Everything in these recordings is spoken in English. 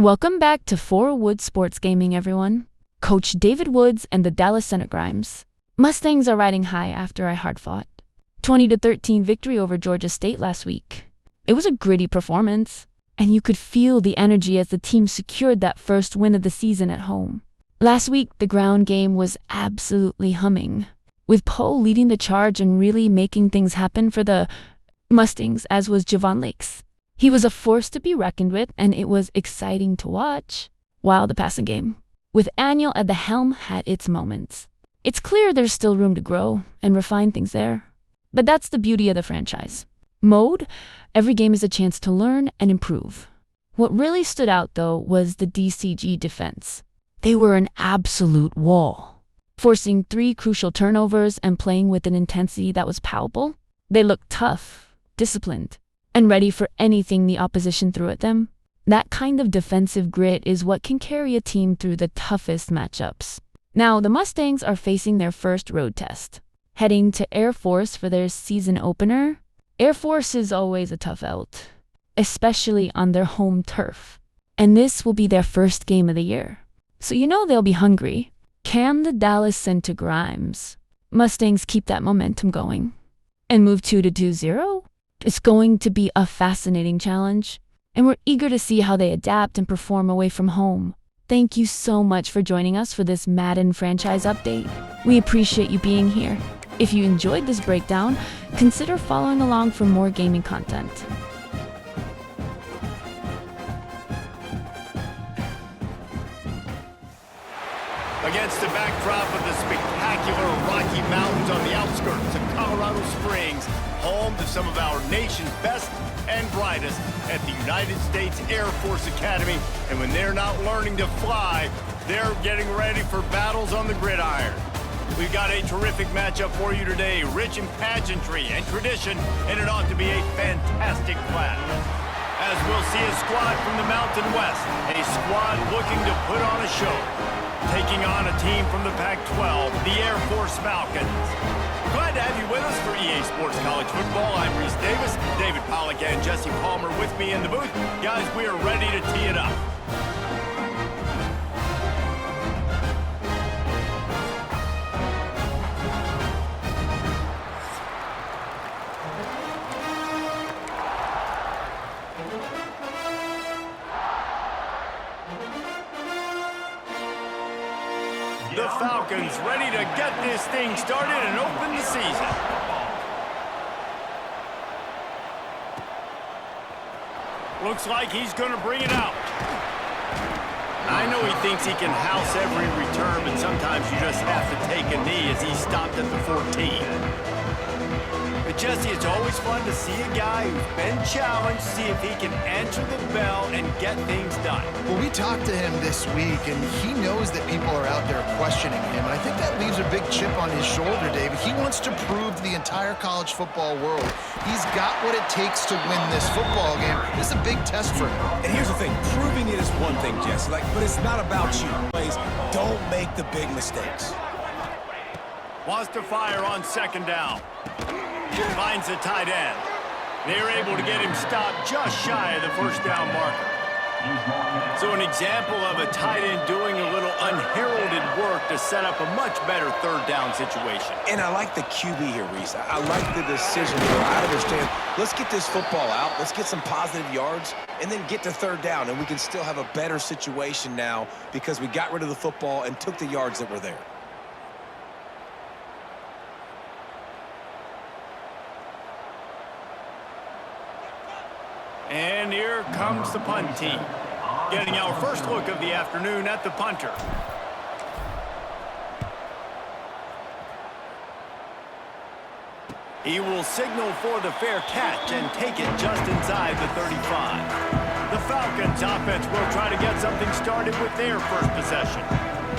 Welcome back to Four Woods Sports Gaming, everyone. Coach David Woods and the Dallas Grimes. Mustangs are riding high after a hard-fought 20-13 victory over Georgia State last week. It was a gritty performance, and you could feel the energy as the team secured that first win of the season at home. Last week, the ground game was absolutely humming, with Poe leading the charge and really making things happen for the Mustangs, as was Javon Lakes. He was a force to be reckoned with, and it was exciting to watch. While the passing game, with Ncaa at the helm, had its moments. It's clear there's still room to grow and refine things there. But that's the beauty of the franchise mode. Every game is a chance to learn and improve. What really stood out, though, was the DCG defense. They were an absolute wall, forcing 3 crucial turnovers and playing with an intensity that was palpable. They looked tough, disciplined, and ready for anything the opposition threw at them. That kind of defensive grit is what can carry a team through the toughest matchups. Now, the Mustangs are facing their first road test, heading to Air Force for their season opener. Air Force is always a tough out, especially on their home turf. And this will be their first game of the year, so you know they'll be hungry. Can the Dallas Ncaa Grimes Mustangs keep that momentum going and move 2-2-0? It's going to be a fascinating challenge, and we're eager to see how they adapt and perform away from home. Thank you so much for joining us for this Madden franchise update. We appreciate you being here. If you enjoyed this breakdown, consider following along for more gaming content. Against the backdrop of the spectacular Rocky Mountains on the outskirts of Colorado Springs, home to some of our nation's best and brightest at the United States Air Force Academy. And when they're not learning to fly, they're getting ready for battles on the gridiron. We've got a terrific matchup for you today, rich in pageantry and tradition, and it ought to be a fantastic clash. As we'll see a squad from the Mountain West, a squad looking to put on a show, taking on a team from the Pac-12, the Air Force Falcons. Glad to have you with us for EA Sports College Football. I'm Reese Davis, David Pollack and Jesse Palmer with me in the booth. Guys, we are ready to tee it up. The Falcons ready to get this thing started and open the season. Looks like he's going to bring it out. I know he thinks he can house every return, but sometimes you just have to take a knee as he stopped at the 14. But Jesse, it's always fun to see a guy who's been challenged, see if he can answer the bell and get things done. Well, we talked to him this week, and he knows that people are out there questioning him, and I think that leaves a big chip on his shoulder, David. He wants to prove to the entire college football world he's got what it takes to win this football game. This is a big test for him. And here's the thing, proving it is one thing, Jesse, but it's not about you. Don't make the big mistakes. Wants to fire on second down. Finds the tight end. They're able to get him stopped just shy of the first down marker. So an example of a tight end doing a little unheralded work to set up a much better third down situation. And I like the QB here, Reese. I like the decision here. I understand. Let's get this football out. Let's get some positive yards and then get to third down, and we can still have a better situation now because we got rid of the football and took the yards that were there. And here comes the punt team, getting our first look of the afternoon at the punter. He will signal for the fair catch and take it just inside the 35. The Falcons offense will try to get something started with their first possession.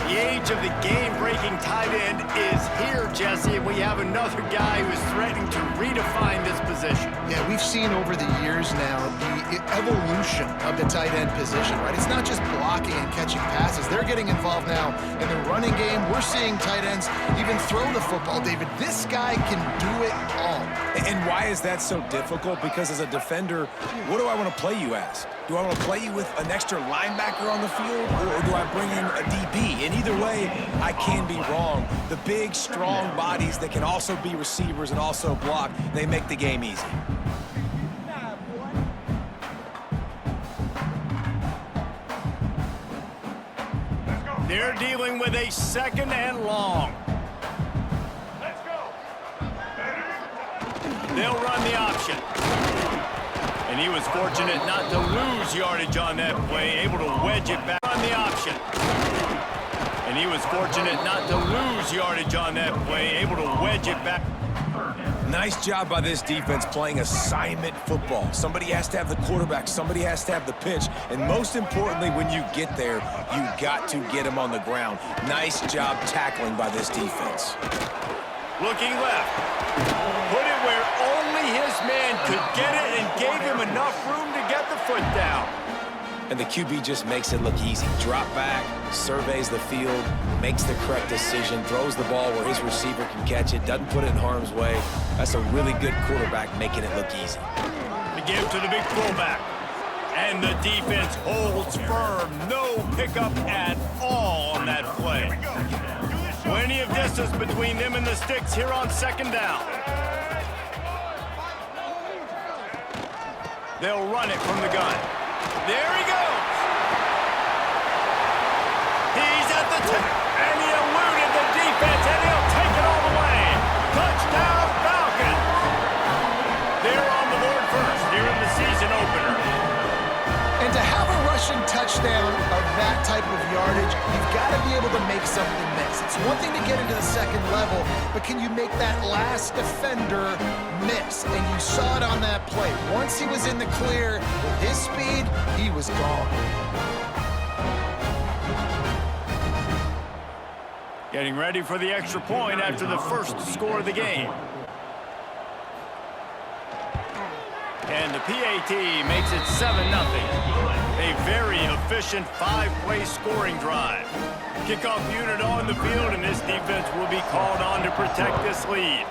The age of the game-breaking tight end is here, Jesse, and we have another guy who is threatening to redefine this position. Yeah, we've seen over the years now the evolution of the tight end position, right? It's not just blocking and catching passes. They're getting involved now in the running game. We're seeing tight ends even throw the football, David. This guy can do it all. And why is that so difficult? Because as a defender, what do I want to play you as? Do I want to play you with an extra linebacker on the field, or do I bring in a DB? And either way, I can be wrong. The big, strong bodies that can also be receivers and also block, they make the game easy. They're dealing with a 2nd and long. They'll run the option. And he was fortunate not to lose yardage on that play, able to wedge it back on the option. And he was fortunate not to lose yardage on that play, able to wedge it back. Nice job by this defense playing assignment football. Somebody has to have the quarterback, somebody has to have the pitch, and most importantly, when you get there, you got to get him on the ground. Nice job tackling by this defense. Looking left. Put it where only his man could get it and gave him enough room to get the foot down. And the QB just makes it look easy. Drop back, surveys the field, makes the correct decision, throws the ball where his receiver can catch it, doesn't put it in harm's way. That's a really good quarterback making it look easy. To give to the big fullback. And the defense holds firm. No pickup at all on that play. Plenty of distance between them and the sticks here on 2nd down. They'll run it from the gun. There he goes. He's at the tip, and he eluded the defense, and he'll take it all the way. Touchdown, Falcons. They're on the board first here in the season opener. And to have a rushing touchdown of that type of yardage, you've got to be able to make something miss. It's one thing to get into the 2nd level, but can you make that last defender miss? And you saw it on that play. Once he was in the clear with his speed, he was gone. Getting ready for the extra point after the first score of the game. And the PAT makes it 7-0. A very efficient 5-play scoring drive. Kickoff unit on the field, and this defense will be called on to protect this lead.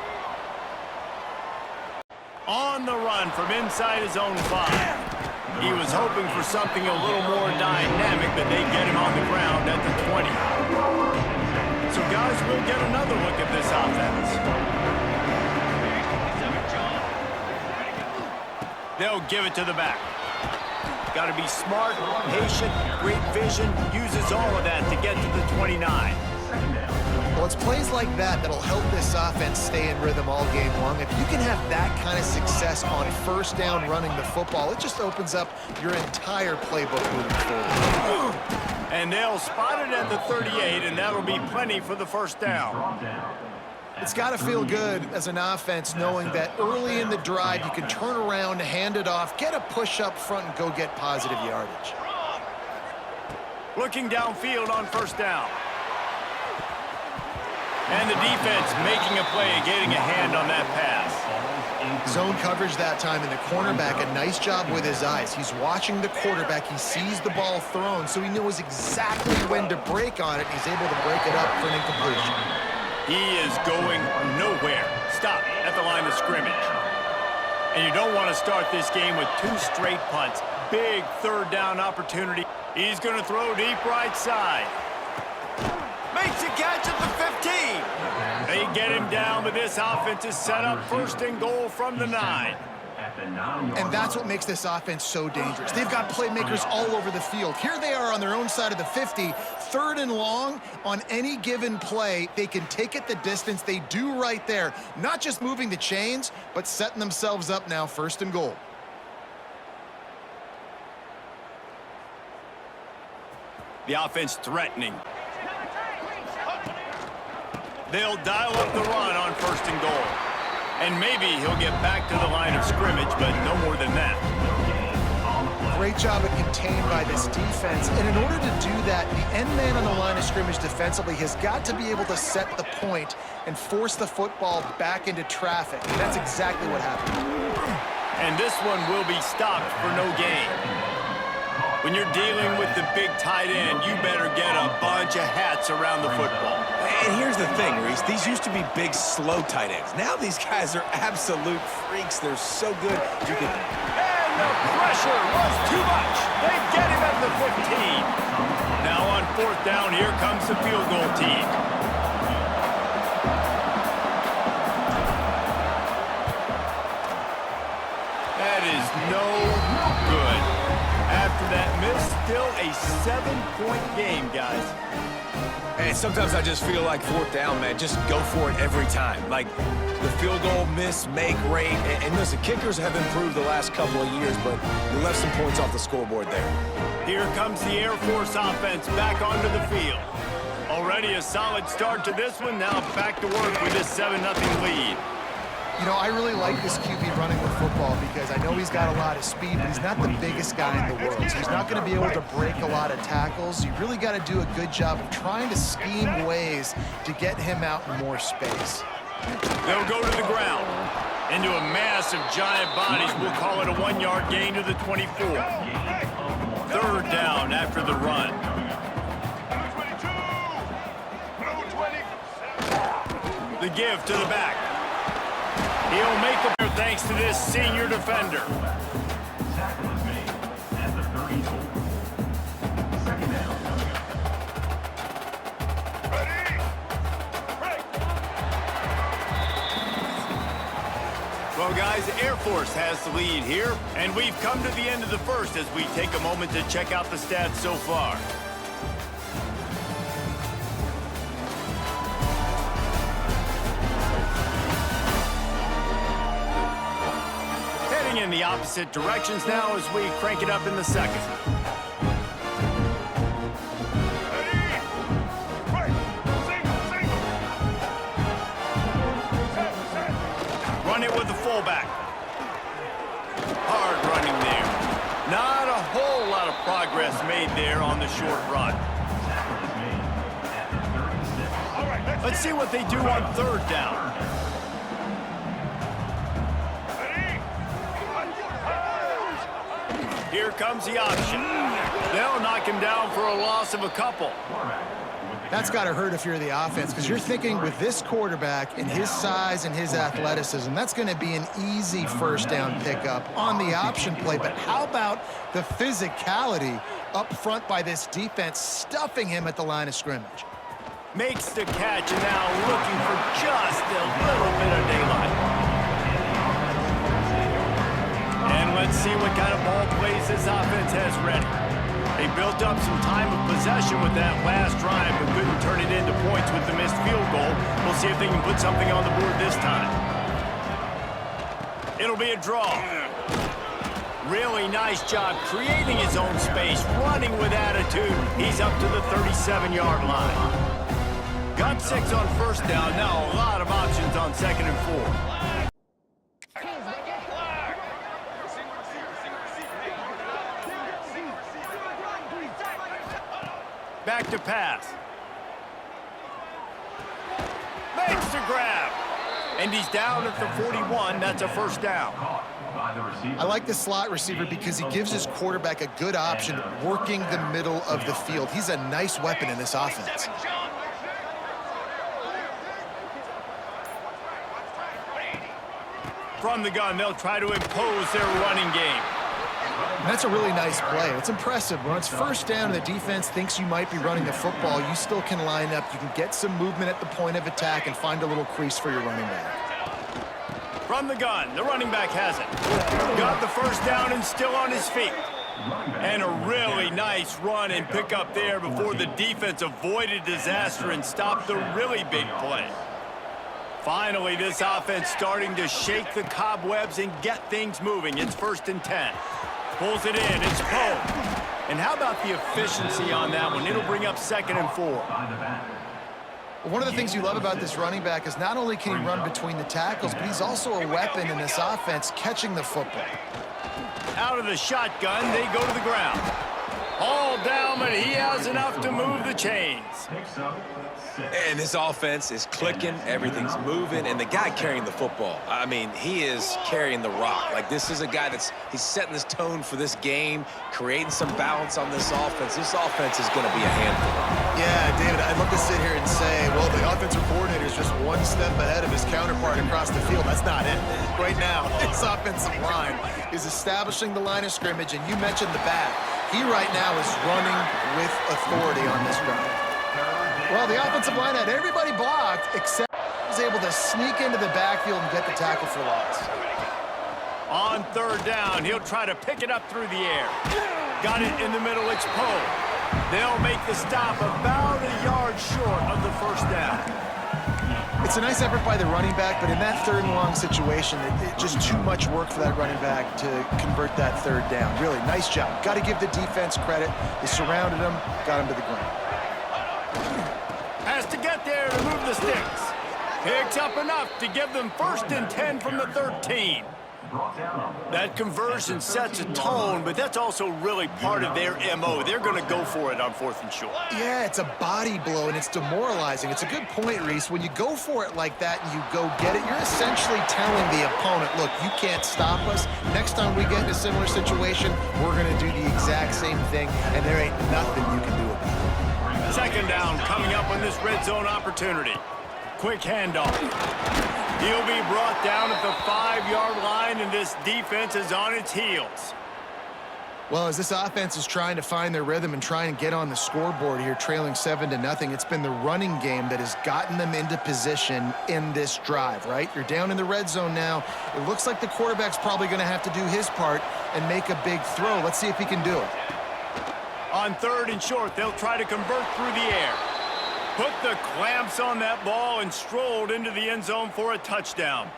On the run from inside his own 5. He was hoping for something a little more dynamic, but they get him on the ground at the 20. So guys, we'll get another look at this offense. They'll give it to the back. Got to be smart, patient, great vision, uses all of that to get to the 29. Well, it's plays like that that'll help this offense stay in rhythm all game long. If you can have that kind of success on 1st down running the football, it just opens up your entire playbook moving forward. And they'll spot it at the 38, and that'll be plenty for the 1st down. It's got to feel good as an offense knowing that early in the drive you can turn around, hand it off, get a push up front, and go get positive yardage. Looking downfield on 1st down. And the defense making a play, getting a hand on that pass. Zone coverage that time, and the cornerback, a nice job with his eyes. He's watching the quarterback. He sees the ball thrown, so he knows exactly when to break on it. He's able to break it up for an incompletion. He is going nowhere. Stop at the line of scrimmage. And you don't want to start this game with 2 straight punts. Big 3rd down opportunity. He's going to throw deep right side. Makes a catch at the 15. They get him down, but this offense is set up 1st and goal from the 9. And that's what makes this offense so dangerous. They've got playmakers all over the field. Here they are on their own side of the 50, 3rd and long. On any given play, they can take it the distance. They do right there. Not just moving the chains, but setting themselves up now 1st and goal. The offense threatening. They'll dial up the run on 1st and goal. And maybe he'll get back to the line of scrimmage, but no more than that. Great job of contained by this defense. And in order to do that, the end man on the line of scrimmage defensively has got to be able to set the point and force the football back into traffic. And that's exactly what happened. And this one will be stopped for no gain. When you're dealing with the big tight end, you better get a bunch of hats around the football. And here's the thing, Reese. These used to be big, slow tight ends. Now these guys are absolute freaks. They're so good. You can... And the pressure was too much. They get him at the 15. Now on 4th down, here comes the field goal team. That is no good. After that miss, still a 7-point game, guys. And sometimes I just feel like 4th down, man. Just go for it every time. Like the field goal miss, make rate. And listen, kickers have improved the last couple of years, but we left some points off the scoreboard there. Here comes the Air Force offense back onto the field. Already a solid start to this one. Now back to work with this 7-0 lead. You know, I really like this QB running the football because I know he's got a lot of speed, but he's not the biggest guy in the world. So he's not going to be able to break a lot of tackles. You really got to do a good job of trying to scheme ways to get him out in more space. They'll go to the ground. Into a mass of giant bodies. We'll call it a 1-yard gain to the 24. 3rd down after the run. The give to the back. He'll make the thanks to this senior defender. Well, guys, Air Force has the lead here, and we've come to the end of the first as we take a moment to check out the stats so far. In the opposite directions now as we crank it up in the second. Run it with the fullback. Hard running there. Not a whole lot of progress made there on the short run. Let's see what they do on 3rd down. Here comes the option. They'll knock him down for a loss of a couple. That's got to hurt if you're the offense because you're thinking with this quarterback and his size and his athleticism, that's going to be an easy 1st down pickup on the option play. But how about the physicality up front by this defense, stuffing him at the line of scrimmage? Makes the catch and now looking for just a little bit of daylight. And let's see what kind of ball plays this offense has ready. They built up some time of possession with that last drive, but couldn't turn it into points with the missed field goal. We'll see if they can put something on the board this time. It'll be a draw. Really nice job creating his own space, running with attitude. He's up to the 37-yard line. Got 6 on 1st down. Now a lot of options on 2nd and 4. Back to pass. Makes the grab. And he's down at the 41. That's a 1st down. I like the slot receiver because he gives his quarterback a good option working the middle of the field. He's a nice weapon in this offense. From the gun, they'll try to impose their running game. And that's a really nice play. It's impressive. When it's 1st down and the defense thinks you might be running the football, you still can line up. You can get some movement at the point of attack and find a little crease for your running back. From the gun, the running back has it. Got the 1st down and still on his feet. And a really nice run and pick up there before the defense avoided disaster and stopped the really big play. Finally, this offense starting to shake the cobwebs and get things moving. It's 1st and 10. Pulls it in. It's Poe. And how about the efficiency on that one? It'll bring up 2nd and 4. One of the things you love about this running back is not only can he run between the tackles, but he's also a weapon in this offense catching the football. Out of the shotgun, they go to the ground. All down, but he has enough to move the chains. And this offense is clicking, everything's moving, and the guy carrying the football, I mean, he is carrying the rock. Like, this is a guy he's setting this tone for this game, creating some balance on this offense. This offense is going to be a handful. Yeah, David, I'd love to sit here and say, well, the offensive coordinator is just one step ahead of his counterpart across the field. That's not it. Right now, this offensive line is establishing the line of scrimmage, and you mentioned the back. He right now is running with authority on this drive. Well, the offensive line had everybody blocked except was able to sneak into the backfield and get the tackle for loss. On third down, he'll try to pick it up through the air. Got it in the middle, it's Poe. They'll make the stop about a yard short of the first down. It's a nice effort by the running back, but in that third and long situation, it's just too much work for that running back to convert that third down. Really, nice job. Got to give the defense credit. They surrounded him, got him to the ground. Has to get there to move the sticks. Picks up enough to give them 1st and 10 from the 13. That conversion sets a tone, but that's also really part of their MO. They're going to go for it on 4th and short. Yeah, it's a body blow, and it's demoralizing. It's a good point, Reese. When you go for it like that and you go get it, you're essentially telling the opponent, look, you can't stop us. Next time we get in a similar situation, we're going to do the exact same thing, and there ain't nothing you can do about it. 2nd down coming up on this red zone opportunity. Quick handoff. He'll be brought down at the 5-yard line, and this defense is on its heels. Well, as this offense is trying to find their rhythm and try and get on the scoreboard here, trailing 7-0, it's been the running game that has gotten them into position in this drive, right? You're down in the red zone now. It looks like the quarterback's probably going to have to do his part and make a big throw. Let's see if he can do it. On 3rd and short, they'll try to convert through the air. Put the clamps on that ball and strolled into the end zone for a touchdown.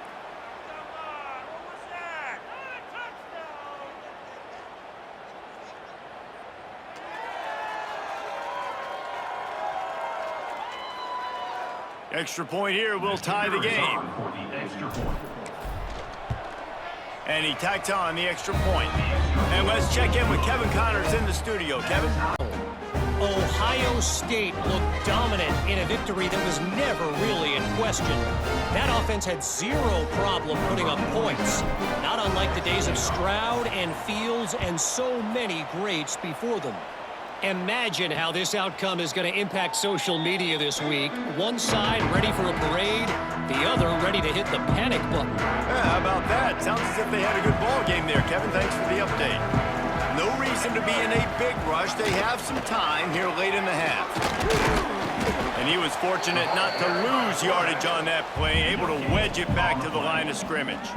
Extra point here will tie the game. And he tacks on the extra point. And let's check in with Kevin Connors in the studio. Kevin? Ohio State looked dominant in a victory that was never really in question. That offense had zero problem putting up points, not unlike the days of Stroud and Fields and so many greats before them. Imagine how this outcome is going to impact social media this week. One side ready for a parade, the other ready to hit the panic button. Yeah, how about that? Sounds as if they had a good ball game there, Kevin. Thanks for the update. No reason to be in a big rush. They have some time here late in the half. And he was fortunate not to lose yardage on that play, able to wedge it back to the line of scrimmage.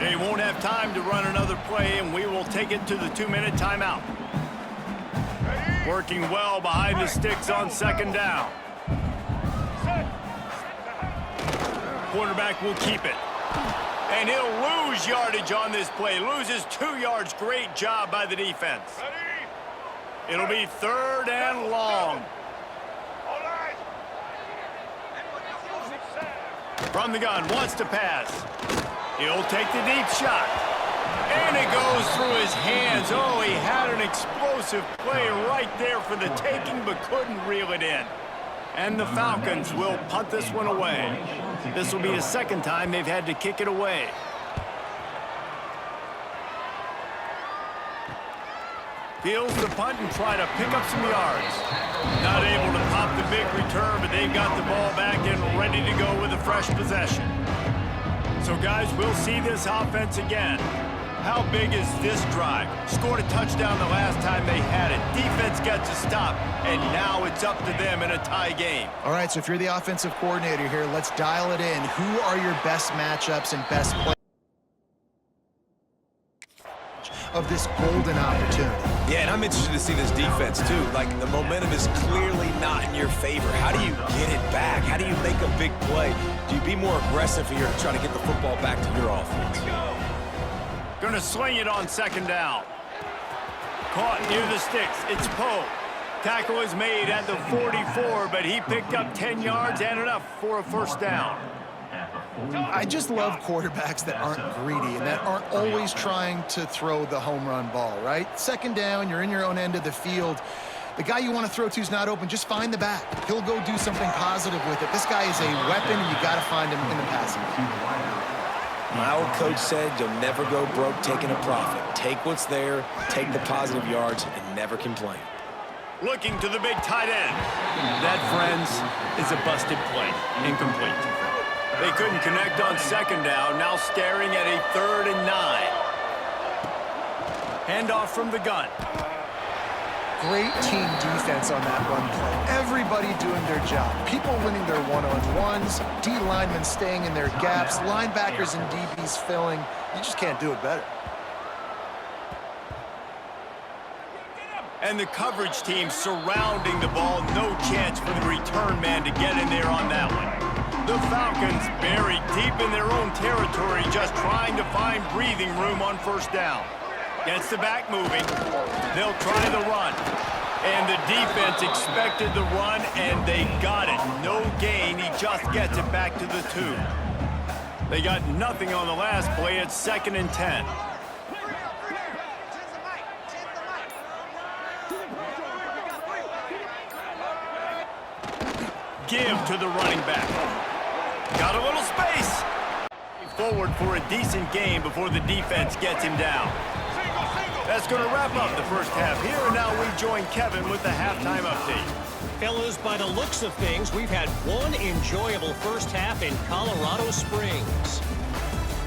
They won't have time to run another play, and we will take it to the 2-minute timeout. Working well behind the sticks on 2nd down. Quarterback will keep it. And he'll lose yardage on this play. Loses 2 yards. Great job by the defense. It'll be 3rd and long. From the gun, wants to pass. He'll take the deep shot. And it goes through his hands. Oh, he had an explosive play right there for the taking, but couldn't reel it in. And the Falcons will punt this one away. This will be the 2nd time they've had to kick it away. Fields the punt and try to pick up some yards. Not able to pop the big return, but they've got the ball back and ready to go with a fresh possession. So, guys, we'll see this offense again. How big is this drive? Scored a touchdown the last time they had it. Defense gets a stop, and now it's up to them in a tie game. All right, so if you're the offensive coordinator here, let's dial it in. Who are your best matchups and best players of this golden opportunity? Yeah, and I'm interested to see this defense, too. Like, the momentum is clearly not in your favor. How do you get it back? How do you make a big play? Do you be more aggressive here to try to get the football back to your offense? Going to sling it on 2nd down. Caught near the sticks. It's Poe. Tackle is made at the 44, but he picked up 10 yards and enough for a 1st down. I just love quarterbacks that aren't greedy and that aren't always trying to throw the home run ball, right? Second down, you're in your own end of the field. The guy you want to throw to is not open. Just find the back. He'll go do something positive with it. This guy is a weapon, and you got to find him in the passing game. My old coach said you'll never go broke taking a profit. Take what's there, take the positive yards, and never complain. Looking to the big tight end. That, friends, is a busted play. Incomplete. They couldn't connect on second down, now staring at a 3rd and 9. Handoff from the gun. Great team defense on that run play. Everybody doing their job. People winning their one-on-ones, D linemen staying in their gaps, linebackers and DBs filling. You just can't do it better. And the coverage team surrounding the ball. No chance for the return man to get in there on that one. The Falcons buried deep in their own territory, just trying to find breathing room on first down. Gets the back moving. They'll try the run. And the defense expected the run, and they got it. No gain. He just gets it back to the 2. They got nothing on the last play. It's 2nd and 10. Give to the running back. Got a little space. Forward for a decent game before the defense gets him down. That's going to wrap up the first half here, and now we join Kevin with the halftime update. Fellas, by the looks of things, we've had one enjoyable first half in Colorado Springs.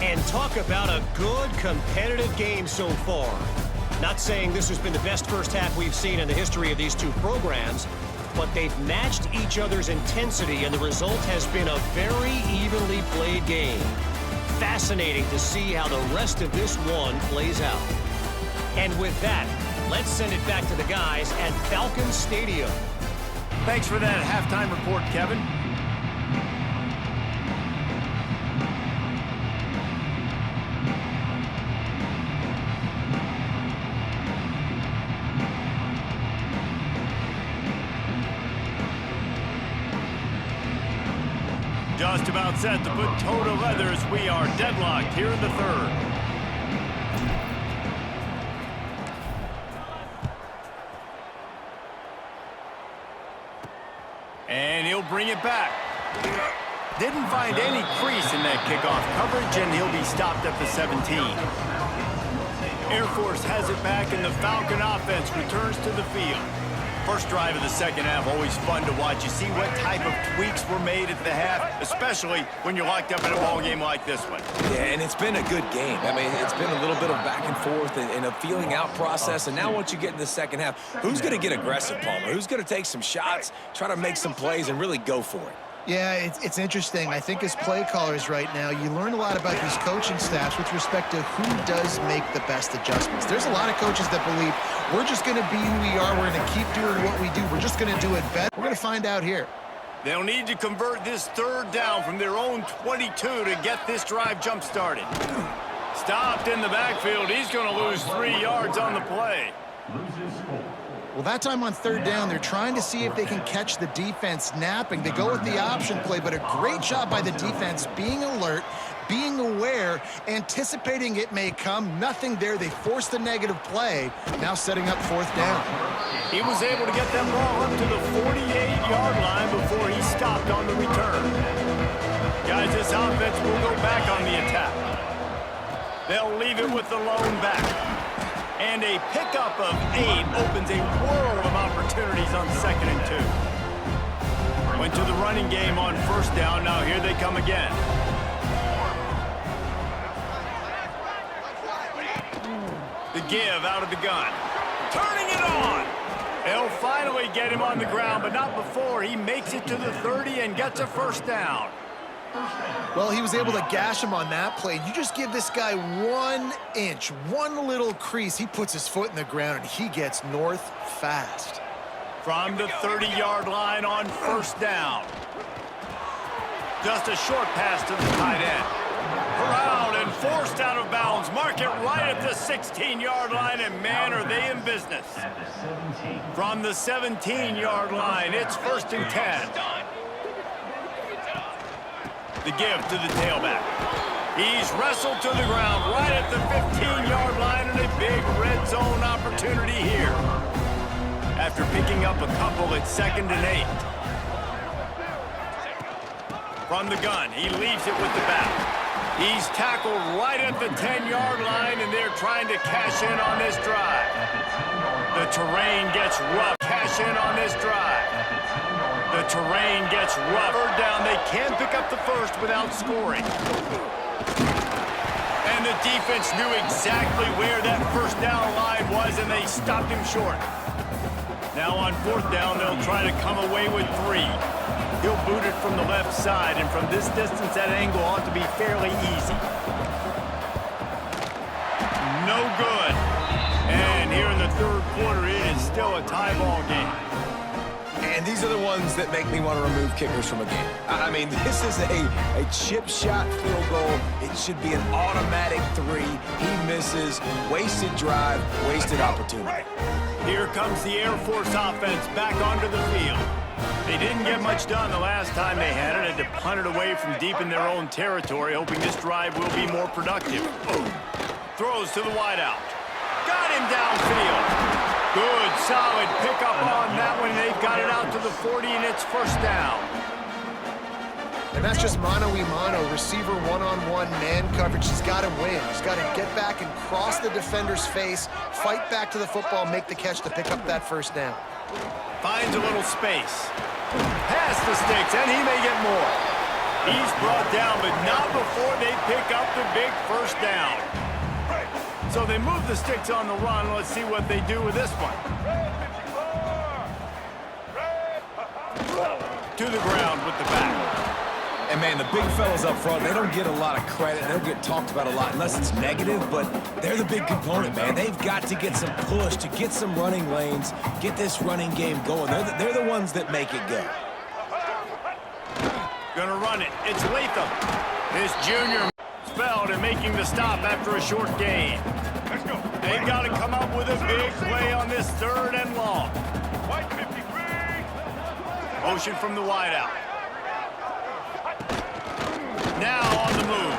And talk about a good competitive game so far. Not saying this has been the best first half we've seen in the history of these two programs, but they've matched each other's intensity, and the result has been a very evenly played game. Fascinating to see how the rest of this one plays out. And with that, let's send it back to the guys at Falcon Stadium. Thanks for that halftime report, Kevin. Just about set to put toe to leather as we are deadlocked here in the 3rd. And he'll bring it back. Didn't find any crease in that kickoff coverage, and he'll be stopped at the 17. Air Force has it back, and the Falcon offense returns to the field. First drive of the second half, always fun to watch. You see what type of tweaks were made at the half, especially when you're locked up in a ball game like this one. Yeah, and it's been a good game. I mean, it's been a little bit of back and forth and a feeling out process. And now once you get in the second half, who's going to get aggressive, Palmer? Who's going to take some shots, try to make some plays, and really go for it? Yeah, it's interesting. I think as play callers right now, you learn a lot about these coaching staffs with respect to who does make the best adjustments. There's a lot of coaches that believe we're just going to be who we are. We're going to keep doing what we do. We're just going to do it better. We're going to find out here. They'll need to convert this 3rd down from their own 22 to get this drive jump-started. Stopped in the backfield. He's going to lose 3 yards on the play. Well, that time on 3rd down, they're trying to see if they can catch the defense napping. They go with the option play, but a great job by the defense being alert, being aware, anticipating it may come. Nothing there. They forced the negative play, now setting up 4th down. He was able to get that ball up to the 48-yard line before he stopped on the return. Guys, this offense will go back on the attack. They'll leave it with the lone back. And a pickup of 8 opens a world of opportunities on 2nd and 2. Went to the running game on 1st down. Now here they come again. The give out of the gun. Turning it on. They'll finally get him on the ground, but not before he makes it to the 30 and gets a 1st down. Well, he was able to gash him on that play. You just give this guy 1 inch, one little crease. He puts his foot in the ground, and he gets north fast. From the 30-yard line on 1st down. Just a short pass to the tight end. Corralled and forced out of bounds. Mark it right at the 16-yard line, and man, are they in business. From the 17-yard line, it's 1st and 10. The give to the tailback. He's wrestled to the ground right at the 15-yard line, and a big red zone opportunity here. After picking up a couple at 2nd and 8. From the gun, he leaves it with the back. He's tackled right at the 10-yard line, and they're trying to cash in on this drive. The terrain gets rough. Cash in on this drive. The terrain gets rough. Third down, they can pick up the first without scoring. And the defense knew exactly where that first down line was, and they stopped him short. Now on 4th down, they'll try to come away with 3. He'll boot it from the left side, and from this distance, that angle ought to be fairly easy. No good. And here in the 3rd quarter, it is still a tie ball game. And these are the ones that make me want to remove kickers from a game. I mean, this is a chip shot field goal. It should be an automatic 3. He misses. Wasted drive, wasted opportunity. Here comes the Air Force offense back onto the field. They didn't get much done the last time they had it. Had to punt it away from deep in their own territory, hoping this drive will be more productive. Throws to the wideout. Got him downfield. Good, solid pickup on that one. They've got it out to the 40, and it's first down. And that's just mano-a-mano, receiver one-on-one man coverage. He's got to win. He's got to get back and cross the defender's face, fight back to the football, make the catch to pick up that first down. Finds a little space. Past the sticks, and he may get more. He's brought down, but not before they pick up the big first down. So they move the sticks on the run. Let's see what they do with this one. To the ground with the back. And, man, the big fellas up front, they don't get a lot of credit. They don't get talked about a lot unless it's negative, but they're the big component, man. They've got to get some push, to get some running lanes, get this running game going. They're the ones that make it go. Gonna run it. It's Latham. This junior spelled and making the stop after a short gain. Let's go. They've got to come up with a big play on this 3rd and long. Motion from the wideout. Now on the move.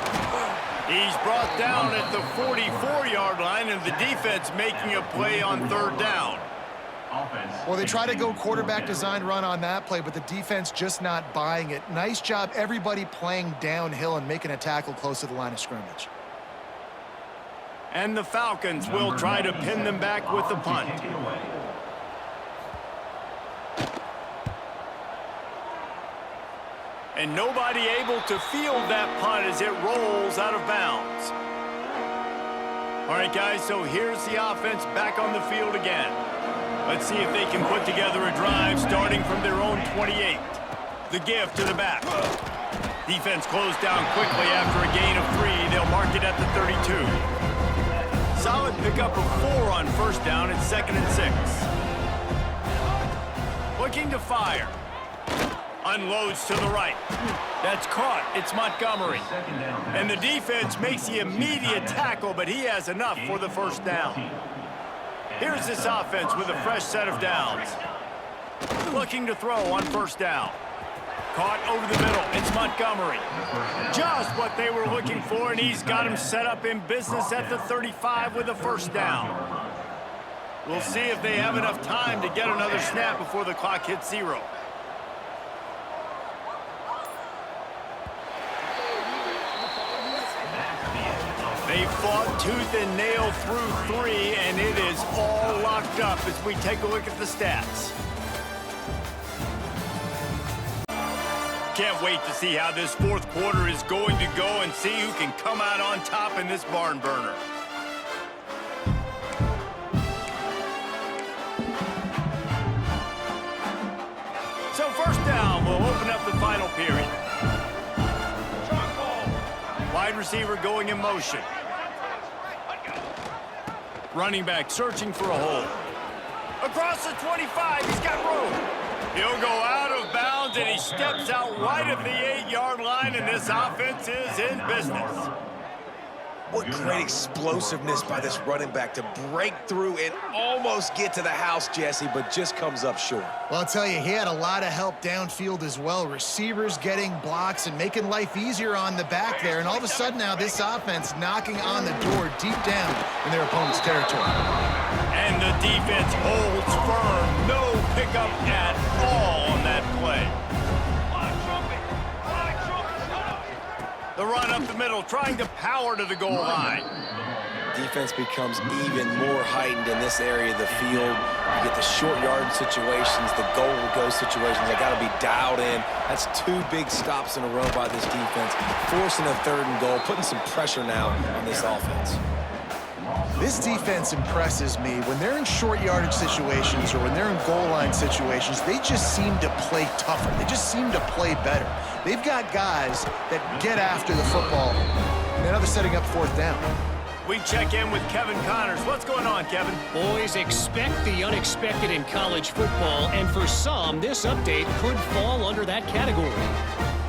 He's brought down at the 44-yard line, and the defense making a play on 3rd down. Well, they try to go quarterback design run on that play, but the defense just not buying it. Nice job, everybody playing downhill and making a tackle close to the line of scrimmage. And the Falcons will try to pin them back with the punt. And nobody able to field that punt as it rolls out of bounds. All right, guys, so here's the offense back on the field again. Let's see if they can put together a drive starting from their own 28. The give to the back. Defense closed down quickly after a gain of 3. They'll mark it at the 32. Solid pickup of 4 on first down. It's 2nd and 6. Looking to fire. Unloads to the right. That's caught. It's Montgomery. And the defense makes the immediate tackle, but he has enough for the first down. Here's this offense with a fresh set of downs. Looking to throw on first down. Caught over the middle. It's Montgomery. Just what they were looking for, and he's got him set up in business at the 35 with a first down. We'll see if they have enough time to get another snap before the clock hits 0. They fought tooth and nail through 3, and it is all locked up as we take a look at the stats. Can't wait to see how this 4th quarter is going to go and see who can come out on top in this barn burner. So first down, we'll open up the final period. Wide receiver going in motion. Running back searching for a hole. Across the 25, he's got room. He'll go out of bounds, and he steps out right at the 8-yard line, and this offense is in business. What great explosiveness by this running back to break through and almost get to the house, Jesse, but just comes up short. Well, I'll tell you, he had a lot of help downfield as well. Receivers getting blocks and making life easier on the back there. And all of a sudden now this offense knocking on the door deep down in their opponent's territory. And the defense holds firm. No pickup at all on that play. The run up the middle, trying to power to the goal line. Defense becomes even more heightened in this area of the field. You get the short yard situations, the goal-to-go situations. They got to be dialed in. That's 2 big stops in a row by this defense, forcing a 3rd and goal, putting some pressure now on this offense. This defense impresses me. When they're in short yardage situations or when they're in goal line situations, they just seem to play tougher. They just seem to play better. They've got guys that get after the football. And now they're setting up 4th down. We check in with Kevin Connors. What's going on, Kevin? Boys, expect the unexpected in college football, and for some, this update could fall under that category.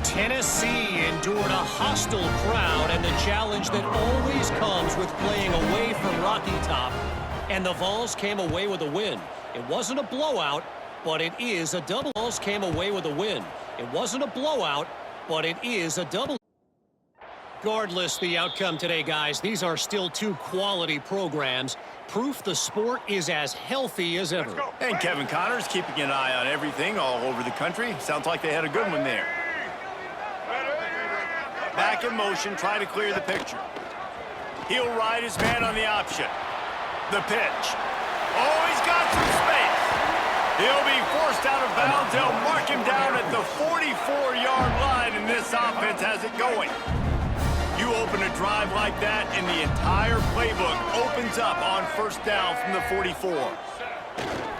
Tennessee endured a hostile crowd and the challenge that always comes with playing away from Rocky Top, and the Vols came away with a win. It wasn't a blowout, but it is a double. Vols came away with a win. It wasn't a blowout, but it is a double. Regardless the outcome today, guys, these are still 2 quality programs. Proof the sport is as healthy as ever. And Kevin Connors keeping an eye on everything all over the country. Sounds like they had a good one there. Back in motion, try to clear the picture. He'll ride his man on the option. The pitch. Oh, he's got some space. He'll be forced out of bounds. They'll mark him down at the 44-yard line, and this offense has it going. You open a drive like that, and the entire playbook opens up on 1st down from the 44.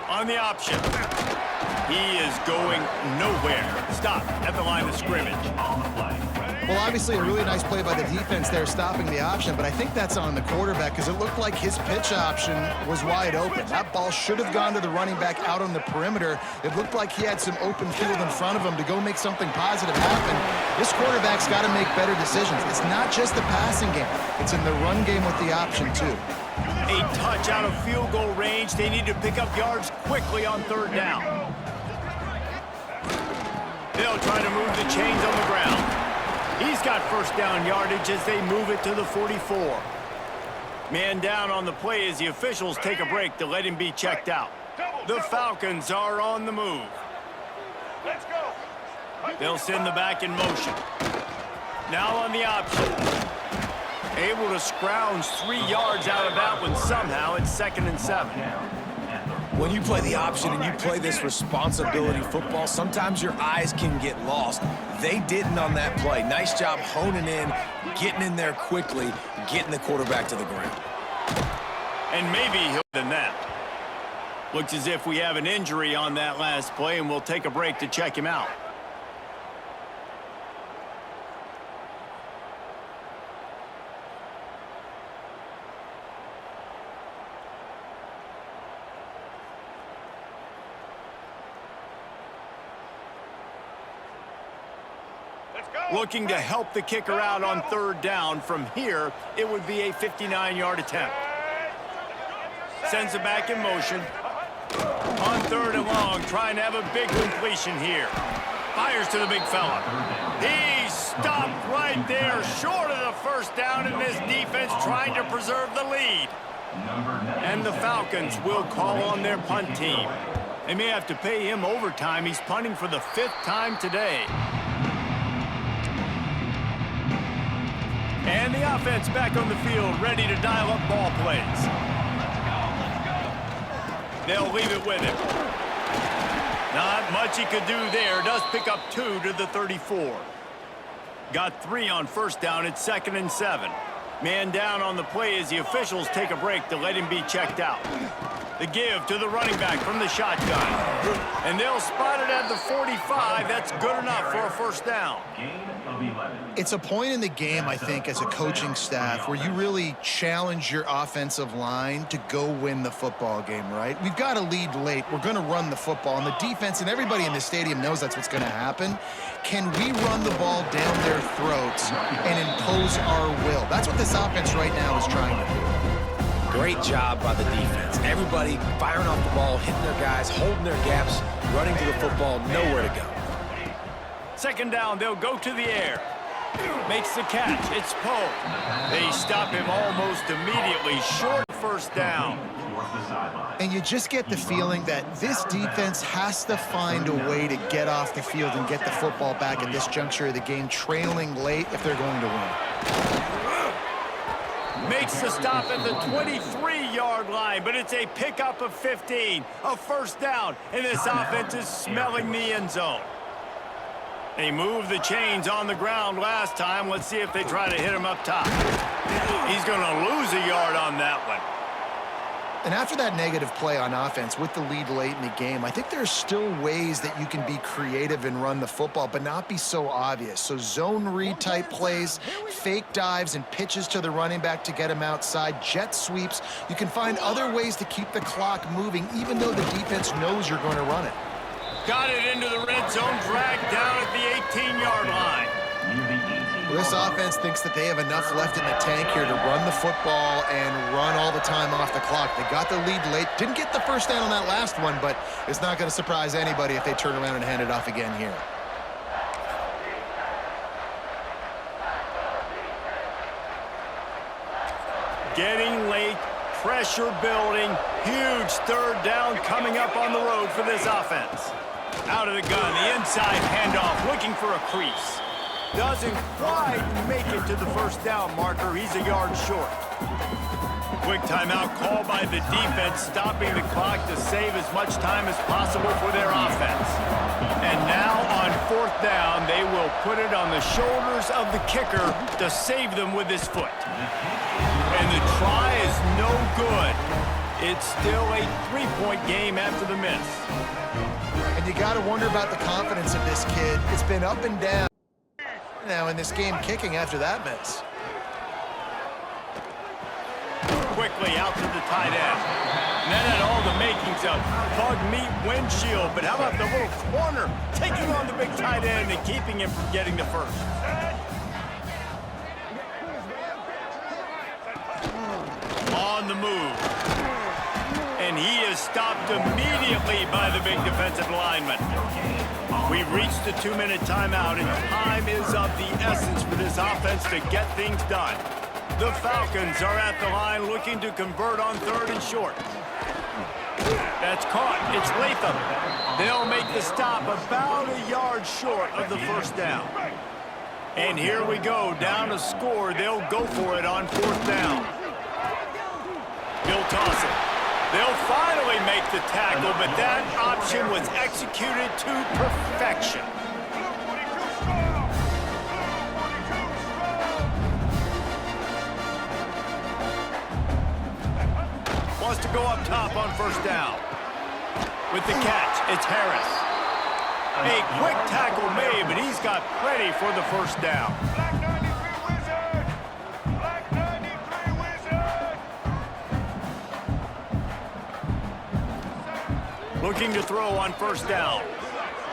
On the option. He is going nowhere. Stop at the line of scrimmage. Well, obviously a really nice play by the defense there stopping the option, but I think that's on the quarterback because it looked like his pitch option was wide open. That ball should have gone to the running back out on the perimeter. It looked like he had some open field in front of him to go make something positive happen. This quarterback's got to make better decisions. It's not just the passing game. It's in the run game with the option, too. A touch out of field goal range. They need to pick up yards quickly on 3rd down. They'll try to move the chains on the ground. He's got 1st down yardage as they move it to the 44. Man down on the play as the officials take a break to let him be checked out. The Falcons are on the move. Let's go. They'll send the back in motion. Now on the option. Able to scrounge 3 yards out of that one somehow. It's 2nd and 7. When you play the option and you play this responsibility football, sometimes your eyes can get lost. They didn't on that play. Nice job honing in, getting in there quickly, getting the quarterback to the ground. And maybe he'll than that. Looks as if we have an injury on that last play, and we'll take a break to check him out. Looking to help the kicker out on 3rd down. From here, it would be a 59-yard attempt. Sends it back in motion. On 3rd and long, trying to have a big completion here. Fires to the big fella. He stopped right there, short of the 1st down, and this defense trying to preserve the lead. And the Falcons will call on their punt team. They may have to pay him overtime. He's punting for the 5th time today. And the offense back on the field, ready to dial up ball plays. They'll leave it with him. Not much he could do there. Does pick up 2 to the 34. Got 3 on 1st down. It's 2nd and 7. Man down on the play as the officials take a break to let him be checked out. The give to the running back from the shotgun. And they'll spot it at the 45. That's good enough for a first down. It's a point in the game, I think, as a coaching staff where you really challenge your offensive line to go win the football game, right? We've got a lead late. We're going to run the football. And the defense and everybody in the stadium knows that's what's going to happen. Can we run the ball down their throats and impose our will? That's what this offense right now is trying to do. Great job by the defense. Everybody firing off the ball, hitting their guys, holding their gaps, running to the football, nowhere to go. Second down, they'll go to the air. Makes the catch. It's Poe. They stop him almost immediately. Short first down. And you just get the feeling that this defense has to find a way to get off the field and get the football back at this juncture of the game, trailing late if they're going to win. Makes the stop at the 23-yard line, but it's a pickup of 15, a first down, and this offense is smelling the end zone. They moved the chains on the ground last time. Let's see if they try to hit him up top. He's going to lose a yard on that one. And after that negative play on offense with the lead late in the game, I think there's still ways that you can be creative and run the football, but not be so obvious. So zone read type plays, fake dives and pitches to the running back to get him outside, jet sweeps. You can find other ways to keep the clock moving, even though the defense knows you're going to run it. Got it into the red zone, dragged down at the 18-yard line. This offense thinks that they have enough left in the tank here to run the football and run all the time off the clock. They got the lead late. Didn't get the first down on that last one, but it's not going to surprise anybody if they turn around and hand it off again here. Getting late, pressure building, huge third down coming up on the road for this offense. Out of the gun, the inside handoff, looking for a crease. Doesn't quite make it to the first down marker. He's a yard short. Quick timeout called by the defense, stopping the clock to save as much time as possible for their offense. And now on fourth down, they will put it on the shoulders of the kicker to save them with his foot. And the try is no good. It's still a three-point game after the miss. And you got to wonder about the confidence of this kid. It's been up and down now in this game, kicking after that miss. Quickly out to the tight end. And that had all the makings of bug meat windshield. But how about the little corner taking on the big tight end and keeping him from getting the first? On the move. And he is stopped immediately by the big defensive lineman. We've reached the 2-minute timeout, and time is of the essence for this offense to get things done. The Falcons are at the line looking to convert on third and short. That's caught. It's Latham. They'll make the stop about a yard short of the first down. And here we go, down a score. They'll go for it on fourth down. He'll toss it. They'll finally make the tackle, but that option was executed to perfection. Wants to go up top on first down. With the catch, it's Harris. A quick tackle made, but he's got plenty for the first down. Looking to throw on first down.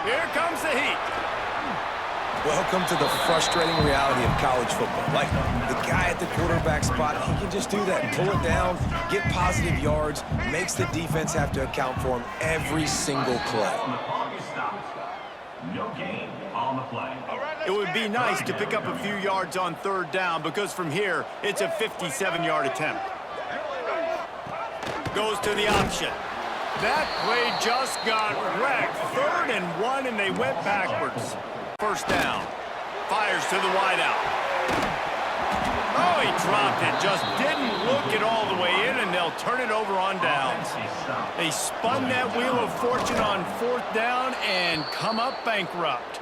Here comes the heat. Welcome to the frustrating reality of college football. Like, the guy at the quarterback spot, he can just do that. Pull it down, get positive yards, makes the defense have to account for him every single play. No gain on the play. It would be nice to pick up a few yards on third down because from here, it's a 57-yard attempt. Goes to the option. That play just got wrecked. 3rd and 1, and they went backwards. First down. Fires to the wideout. Oh, he dropped it. Just didn't look it all the way in, and they'll turn it over on downs. They spun that wheel of fortune on fourth down and come up bankrupt.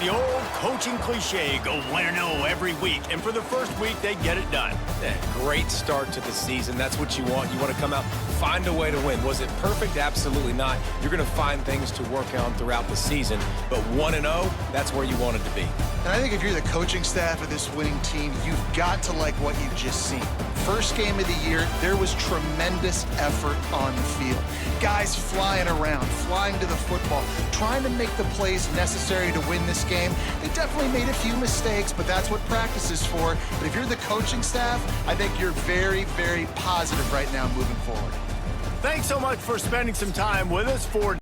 The old coaching cliche, go win-0 every week. And for the first week, they get it done. Yeah, great start to the season. That's what you want. You want to come out, find a way to win. Was it perfect? Absolutely not. You're going to find things to work on throughout the season. But 1-0, that's where you wanted to be. And I think if you're the coaching staff of this winning team, you've got to like what you've just seen. First game of the year, there was tremendous effort on the field. Guys flying around, flying to the football, trying to make the plays necessary to win this game. They definitely made a few mistakes, but that's what practice is for. But if you're the coaching staff, I think you're very, very positive right now moving forward. Thanks so much for spending some time with us for